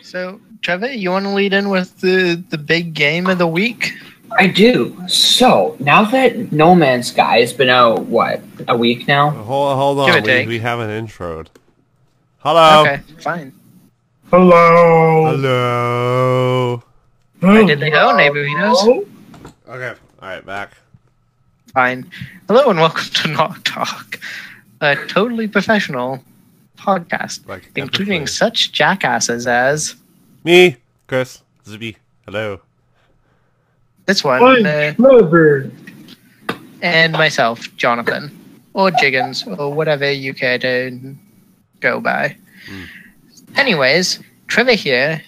So, Trevor, you want to lead in with the big game of the week? I do. So, now that No Man's Sky has been out, what, a week now? Hold Give on, or take. we haven't introed. Hello. Okay, fine. Hello. Hello. I did the go, neighborinos. Okay, alright, back. Fine. Hello and welcome to NocTalk, a totally professional podcast, Like including epically. such jackasses as Me, Chris, Zibby, hello. this one, Trevor. and myself, Jonathan, or Jiggins, or whatever you care to go by. Anyways, Trevor here,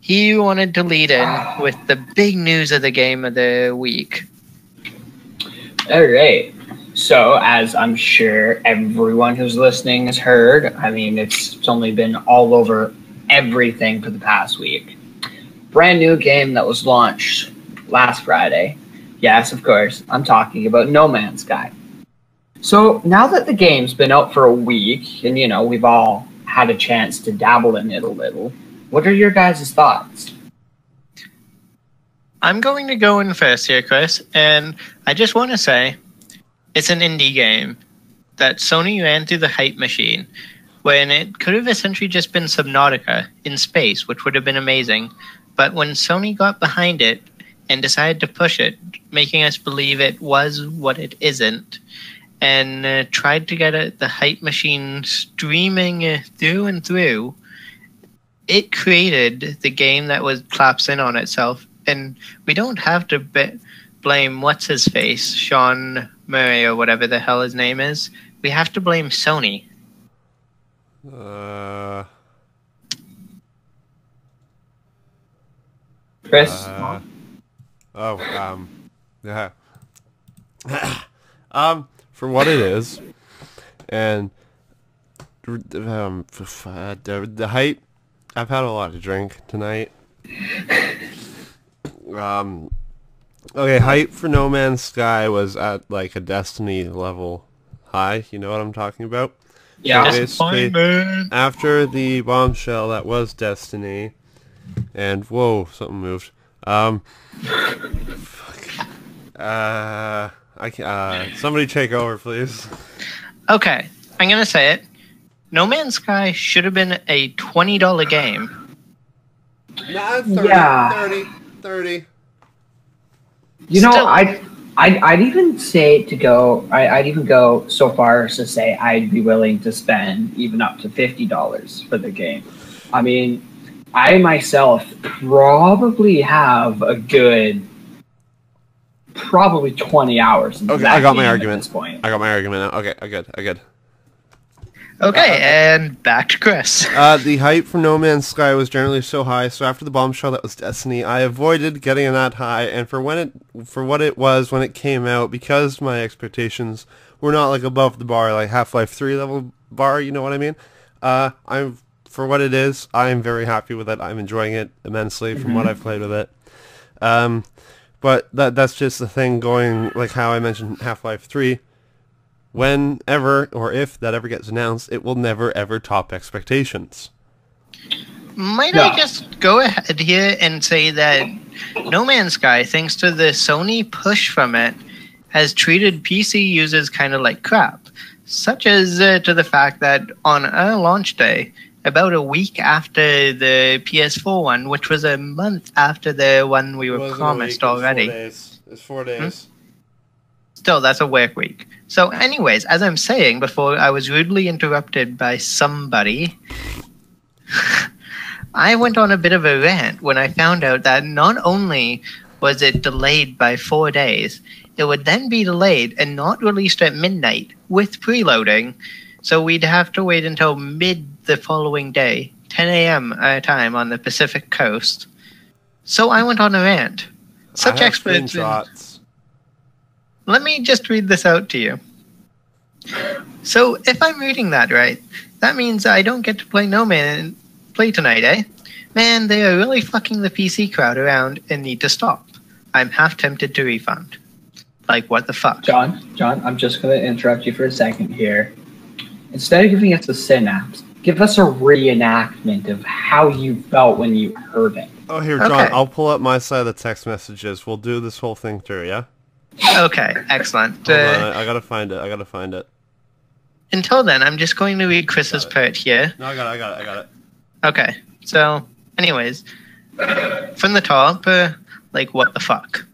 he wanted to lead in with the big news of the game of the week. All right. So, as I'm sure everyone who's listening has heard, I mean, it's only been all over everything for the past week. Brand new game that was launched last Friday. Yes, of course, I'm talking about No Man's Sky. So, now that the game's been out for a week, and, you know, we've all had a chance to dabble in it a little, what are your guys' thoughts? I'm going to go in first here, Chris, and I just want to say it's an indie game that Sony ran through the hype machine when it could have essentially just been Subnautica in space, which would have been amazing. But when Sony got behind it and decided to push it, making us believe it was what it isn't, and tried to get the hype machine streaming through and through, it created the game that was collapsing on itself. And we don't have to blame what's-his-face, Sean Murray or whatever the hell his name is. We have to blame Sony. Chris? Yeah. For what it is, and the height, I've had a lot to drink tonight. Okay, height for No Man's Sky was at like a Destiny level high. You know what I'm talking about? Yeah. So basically, after the bombshell that was Destiny, and whoa, something moved. Somebody take over, please. Okay, I'm going to say it. No Man's Sky should have been a $20 game. Nah, 30, Yeah. 30. You know, Still. I'd even say to go. I'd even go so far as to say I'd be willing to spend even up to $50 for the game. I mean, I myself probably have a good, probably 20 hours. Into Okay, that I got my game argument. At this point. I got my argument now. Okay, I good. Okay, and back to Chris. The hype for No Man's Sky was generally so high, so after the bombshell that was Destiny, I avoided getting that high, and for what it was when it came out, because my expectations were not like above the bar, like Half-Life 3 level bar, you know what I mean? For what it is, I'm very happy with it. I'm enjoying it immensely from what I've played with it. But that's just the thing going, like how I mentioned Half-Life 3. Whenever or if that ever gets announced, it will never ever top expectations. Might I just go ahead here and say that No Man's Sky, thanks to the Sony push from it, has treated PC users kind of like crap. Such as to the fact that on our launch day, about a week after the PS4 one, which was a month after the one we were promised already. It's 4 days. Still, that's a work week. So anyways, as I'm saying before I was rudely interrupted by somebody, I went on a bit of a rant when I found out that not only was it delayed by 4 days, it would then be delayed and not released at midnight with preloading. So we'd have to wait until mid the following day, 10 a.m. our time on the Pacific coast. So I went on a rant. Such experts. Screenshots. Let me just read this out to you. So, if I'm reading that right, that means I don't get to play No Man play tonight, eh? Man, they are really fucking the PC crowd around and need to stop. I'm half tempted to refund. Like, what the fuck? John, I'm just going to interrupt you for a second here. Instead of giving us a synapse, give us a reenactment of how you felt when you heard it. Oh, here, John, Okay. I'll pull up my side of the text messages. We'll do this whole thing through, yeah? Okay, excellent. Hold on, I gotta find it. Until then, I'm just going to read Chris's part here. No, I got it. Okay, so, anyways, from the top, like, what the fuck?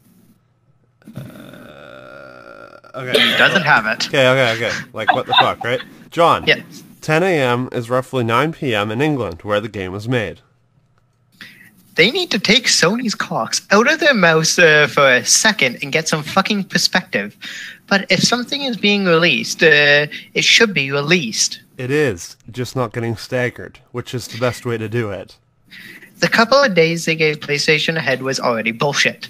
Okay. He doesn't have it. Okay. Like, what the fuck, right? John, Yes. 10 a.m. is roughly 9 p.m. in England, where the game was made. They need to take Sony's cocks out of their mouths for a second and get some fucking perspective. But if something is being released, it should be released. It is, just not getting staggered, which is the best way to do it. The couple of days they gave PlayStation ahead was already bullshit.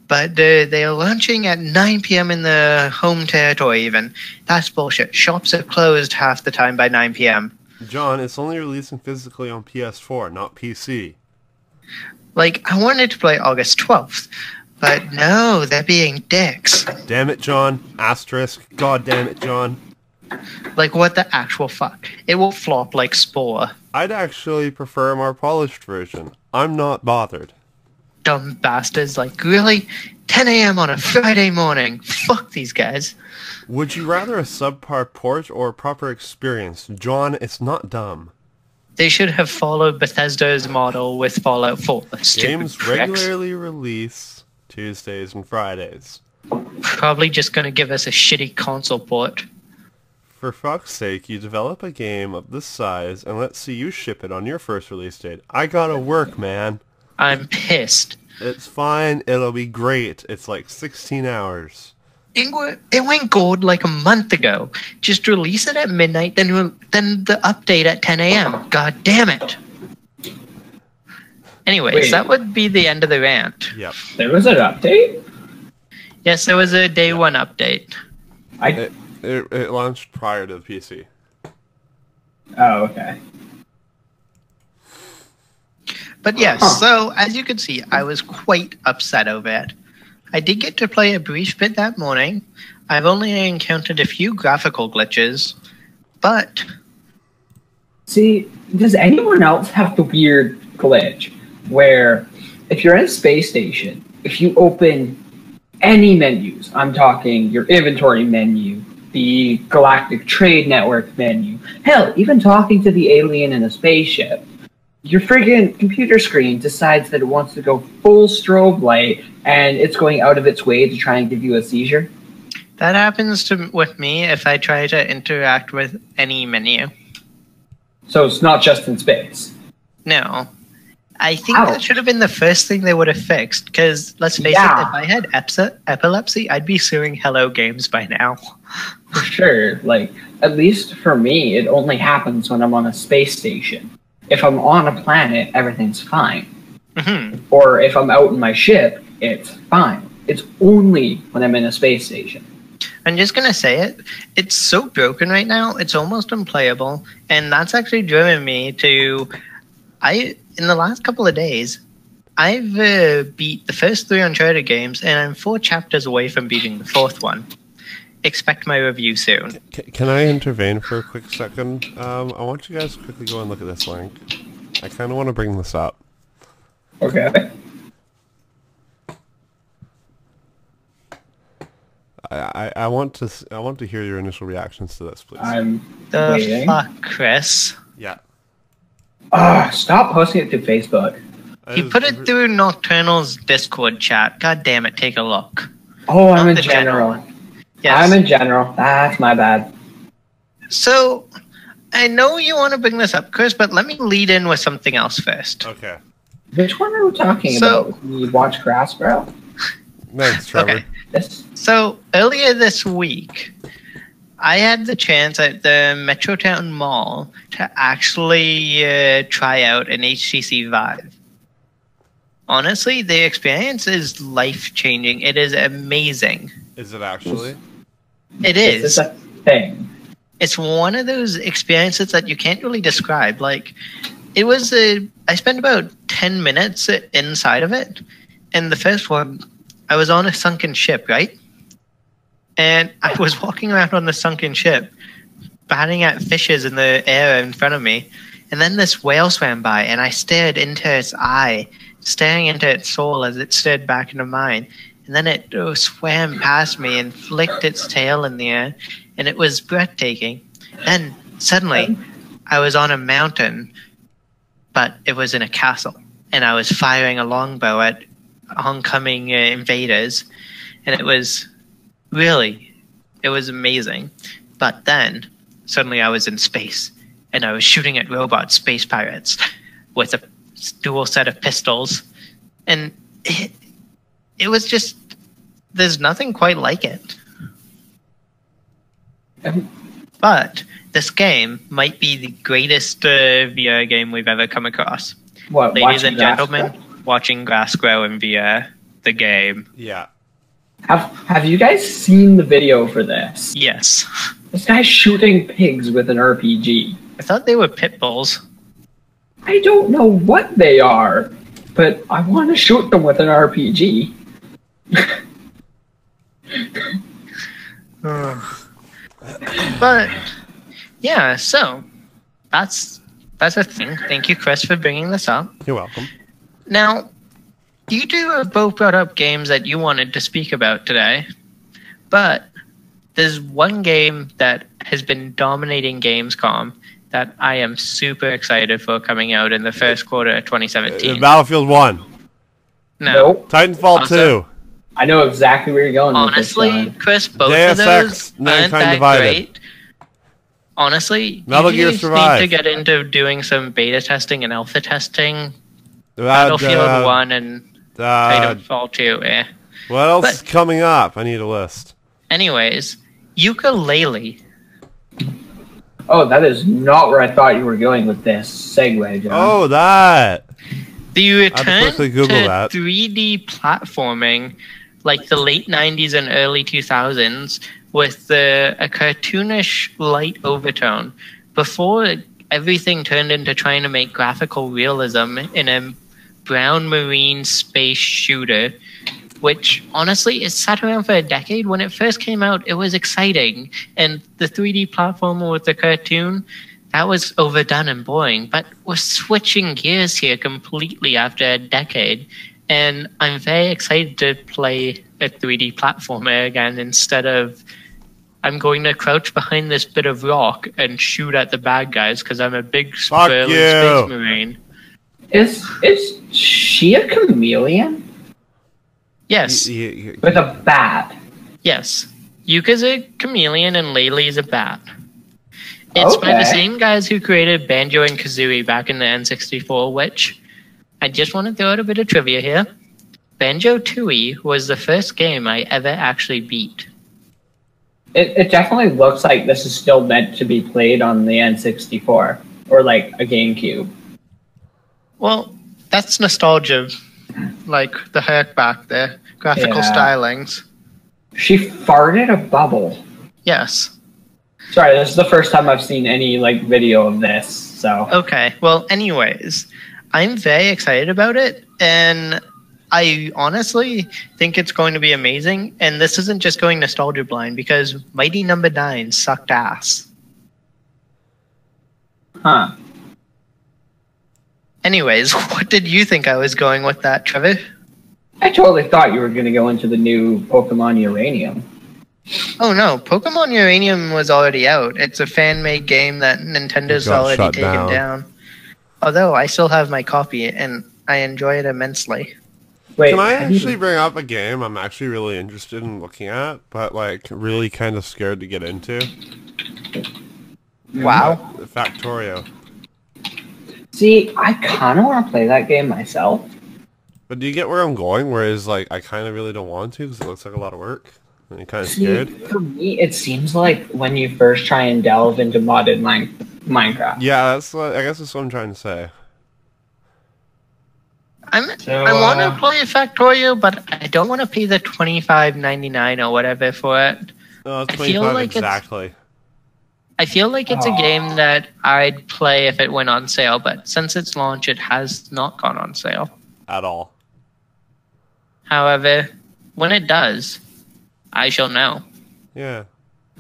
But they are launching at 9 p.m. in the home territory even. That's bullshit. Shops are closed half the time by 9 p.m. John, it's only releasing physically on PS4, not PC. Like, I wanted to play August 12th. But no, they're being dicks. Damn it, John. Asterisk. God damn it, John. Like, what the actual fuck? It will flop like Spore. I'd actually prefer a more polished version. I'm not bothered. Dumb bastards, like, really? 10 a.m. on a Friday morning? Fuck these guys. Would you rather a subpar port or a proper experience? John, it's not dumb. They should have followed Bethesda's model with Fallout 4. Stupid Games pricks. regularly release Tuesdays and Fridays. Probably just gonna give us a shitty console port. For fuck's sake, you develop a game of this size and let's see you ship it on your first release date. I gotta work, man. I'm pissed. It's fine, it'll be great. It's like 16 hours. It went gold like a month ago. Just release it at midnight, then the update at 10 a.m. God damn it. Anyways, Wait. that would be the end of the rant. Yep. There was an update? Yes, there was a day one update. It launched prior to the PC. Oh, okay. But yes, Huh. so as you can see, I was quite upset over it. I did get to play a brief bit that morning. I've only encountered a few graphical glitches, but See, does anyone else have the weird glitch where if you're in a space station, if you open any menus, I'm talking your inventory menu, the Galactic Trade Network menu, hell, even talking to the alien in a spaceship, your friggin' computer screen decides that it wants to go full strobe light and it's going out of its way to try and give you a seizure? that happens with me if I try to interact with any menu. So it's not just in space. No. I think Ow. that should have been the first thing they would have fixed, because let's face Yeah. it, if I had epilepsy, I'd be suing Hello Games by now. For sure. Like, at least for me, it only happens when I'm on a space station. If I'm on a planet, everything's fine. Hmm. Or if I'm out in my ship, it's fine. It's only when I'm in a space station. I'm just gonna say it. It's so broken right now. It's almost unplayable, and that's actually driven me to. In the last couple of days, I've beat the first 3 Uncharted games, and I'm 4 chapters away from beating the 4th one. Expect my review soon. Can I intervene for a quick second? I want you guys to quickly go and look at this link. I kind of want to bring this up. Okay. I want to hear your initial reactions to this, please. I'm The waiting. fuck, Chris? Yeah. Stop posting it to Facebook. He put it through Nocturnal's Discord chat. God damn it, take a look. Oh, I'm Not in the general. general. Yes. I'm in general. That's my bad. So, I know you want to bring this up, Chris, but let me lead in with something else first. Okay. Which one are we talking So- about? You watch Grass Grow? Thanks, Trevor. Okay. This? So, earlier this week, I had the chance at the Metrotown Mall to actually try out an HTC Vive. Honestly, the experience is life-changing. It is amazing. Is it actually? It Is is. this a thing? It's one of those experiences that you can't really describe. Like, I spent about 10 minutes inside of it. And the first one, I was on a sunken ship, right? And I was walking around on the sunken ship. batting at fishes in the air in front of me. And then this whale swam by, and I stared into its eye, staring into its soul as it stared back into mine. And then it swam past me and flicked its tail in the air, and it was breathtaking. Then, suddenly, I was on a mountain, but it was in a castle, and I was firing a longbow at oncoming invaders, and it was amazing. But then, suddenly I was in space, and I was shooting at robot space pirates with a dual set of pistols, and it was just, there's nothing quite like it. But this game might be the greatest VR game we've ever come across. What, ladies and gentlemen, watching grass grow in VR, the game. Yeah. Have you guys seen the video for this? Yes. This guy's shooting pigs with an RPG. I thought they were pit bulls. I don't know what they are, but I want to shoot them with an RPG. But yeah, so that's a thing. Thank you, Chris, for bringing this up. You're welcome. Now, you two have both brought up games that you wanted to speak about today, but there's one game that has been dominating Gamescom that I am super excited for coming out in the first quarter of 2017. Battlefield 1. No. Nope. Titanfall Also, 2. I know exactly where you're going Honestly, with this, John. Chris, both Deus of those Ex, aren't Mankind that Divided. great. Honestly, Metal you Gear just Survive. need to get into doing some beta testing and alpha testing. Battlefield 1 and Titanfall 2, eh. What else is But- coming up? I need a list. Anyways, ukulele. Oh, that is not where I thought you were going with this segue, John. Oh, that. The return quickly Google to that. 3D platforming, like the late 90s and early 2000s, with a cartoonish light overtone, before everything turned into trying to make graphical realism in a brown marine space shooter, which honestly it sat around for a decade. When it first came out, it was exciting, and the 3D platformer with the cartoon, that was overdone and boring. But we're switching gears here completely after a decade, and I'm very excited to play a 3D platformer again instead of I'm going to crouch behind this bit of rock and shoot at the bad guys because I'm a big burly space marine. Is she a chameleon? Yes. With a bat? Yes. Yuka's a chameleon and Laylee's a bat. It's by the same guys who created Banjo and Kazooie back in the N64, which I just want to throw out a bit of trivia here. Banjo-Tooie was the first game I ever actually beat. It definitely looks like this is still meant to be played on the N64 or like a GameCube. Well, that's nostalgia, like the heck back there. Graphical stylings. She farted a bubble. Yes. Sorry, this is the first time I've seen any like video of this, so. Okay, well, anyways, I'm very excited about it, and I honestly think it's going to be amazing, and this isn't just going nostalgia blind, because Mighty Number 9 sucked ass. Huh. Anyways, what did you think I was going with that, Trevor? I totally thought you were going to go into the new Pokemon Uranium. Oh no, Pokemon Uranium was already out. It's a fan-made game that Nintendo's already taken down. Although I still have my copy, and I enjoy it immensely. Wait, can I actually bring up a game I'm actually really interested in looking at, but like really kind of scared to get into? Wow. Factorio. See, I kind of want to play that game myself. But do you get where I'm going? Whereas like I kind of really don't want to because it looks like a lot of work. And you're kind of scared. For me, it seems like when you first try and delve into modded Minecraft. Yeah, that's what, I guess that's what I'm trying to say. I want to play Factorio, but I don't want to pay the $25.99 or whatever for it. No, it's 25 exactly. I feel like it's a game that I'd play if it went on sale, but since its launch, it has not gone on sale. At all. However, when it does, I shall know. Yeah.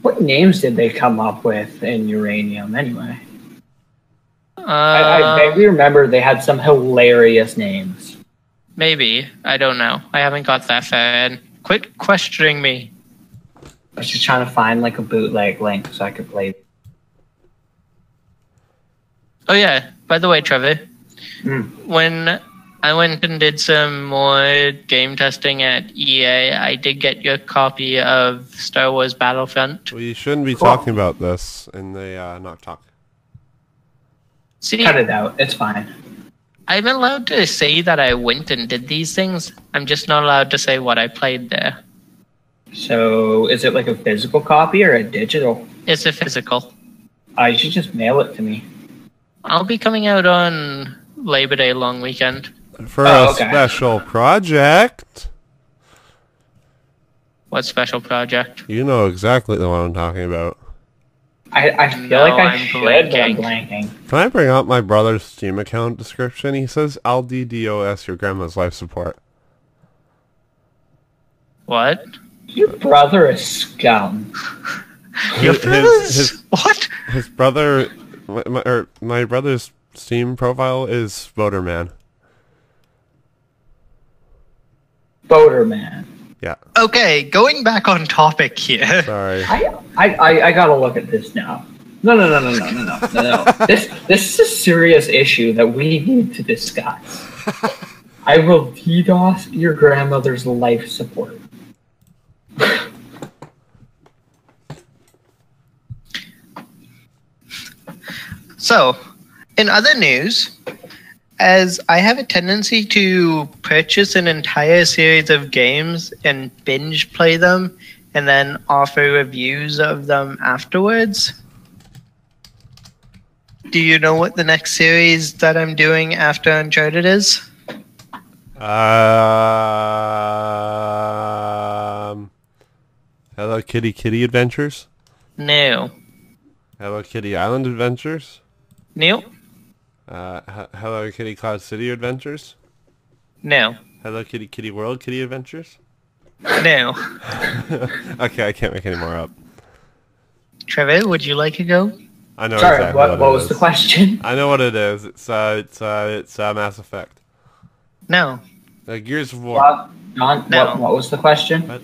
What names did they come up with in Uranium anyway? I vaguely remember they had some hilarious names. Maybe. I don't know. I haven't got that far in. Quit questioning me. I was just trying to find like a bootleg link so I could play. Oh yeah, by the way, Trevor, when I went and did some more game testing at EA, I did get your copy of Star Wars Battlefront. We shouldn't be talking about this in the NocTalk. See, Cut it out. It's fine. I'm allowed to say that I went and did these things. I'm just not allowed to say what I played there. So, is it like a physical copy or a digital? It's a physical. You should just mail it to me. I'll be coming out on Labor Day long weekend. For a special project. What special project? You know exactly the one I'm talking about. I feel like I should, but I'm blanking. Can I bring up my brother's Steam account description? He says LDDOS, your grandma's life support. What? Your brother is scum. Your brother's... What? His brother... My brother's Steam profile is Voterman. Voterman. Yeah. Okay, going back on topic here. Sorry. I gotta look at this now. No. This is a serious issue that we need to discuss. I will DDoS your grandmother's life support. So, in other news, as I have a tendency to purchase an entire series of games and binge play them and then offer reviews of them afterwards. Do you know what the next series that I'm doing after Uncharted is? Hello Kitty Kitty Adventures? No. Hello Kitty Island Adventures? No. Hello Kitty Cloud City Adventures? No. Hello Kitty Kitty World Kitty Adventures? No. Okay, I can't make any more up. Trevor, would you like to go? I know Sorry, exactly what was the question? I know what it is. It's Mass Effect. No. Gears of War. John, No. what was the question? What?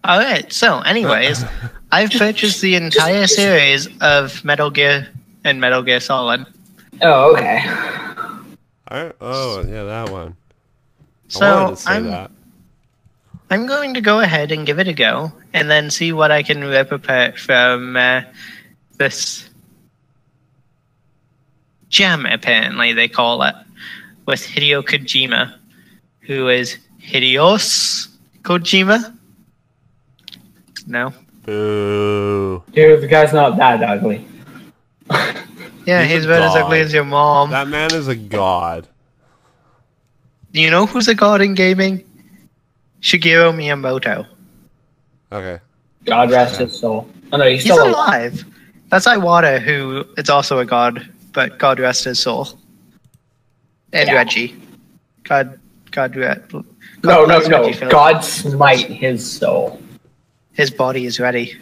Alright, so anyways, I've purchased the entire series of Metal Gear and Metal Gear Solid. Oh, okay. Oh, yeah, that one. I So wanted to say that. I'm going to go ahead and give it a go, and then see what I can rip apart from this gem, apparently they call it, with Hideo Kojima, who is Hideos Kojima? No? Boo. Dude, the guy's not that ugly. Yeah, he's about as ugly as your mom. That man is a god. Do you know who's a god in gaming? Shigeru Miyamoto. Okay. God rest his soul. Oh no, he's He's still alive. That's Iwata, who is also a god, but God rest his soul. And Yeah. Reggie. God No. bless Reggie Phillips. God smite his soul. His body is ready.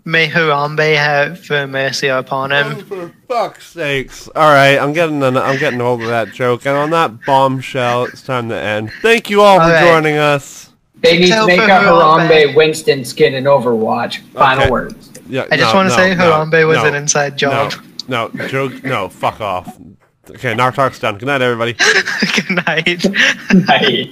May Harambe have mercy upon Oh, him. for fuck's sakes. Alright, I'm getting hold of that joke, and on that bombshell, it's time to end. Thank you all for Alright. joining us. They need to Tell make a for Harambe. Harambe Winston skin in Overwatch. Final Okay. words. Yeah, I just want to say Harambe was an inside job. No, joke, no, fuck off. Okay, NocTalk's done. Good night, everybody. Good night. Night.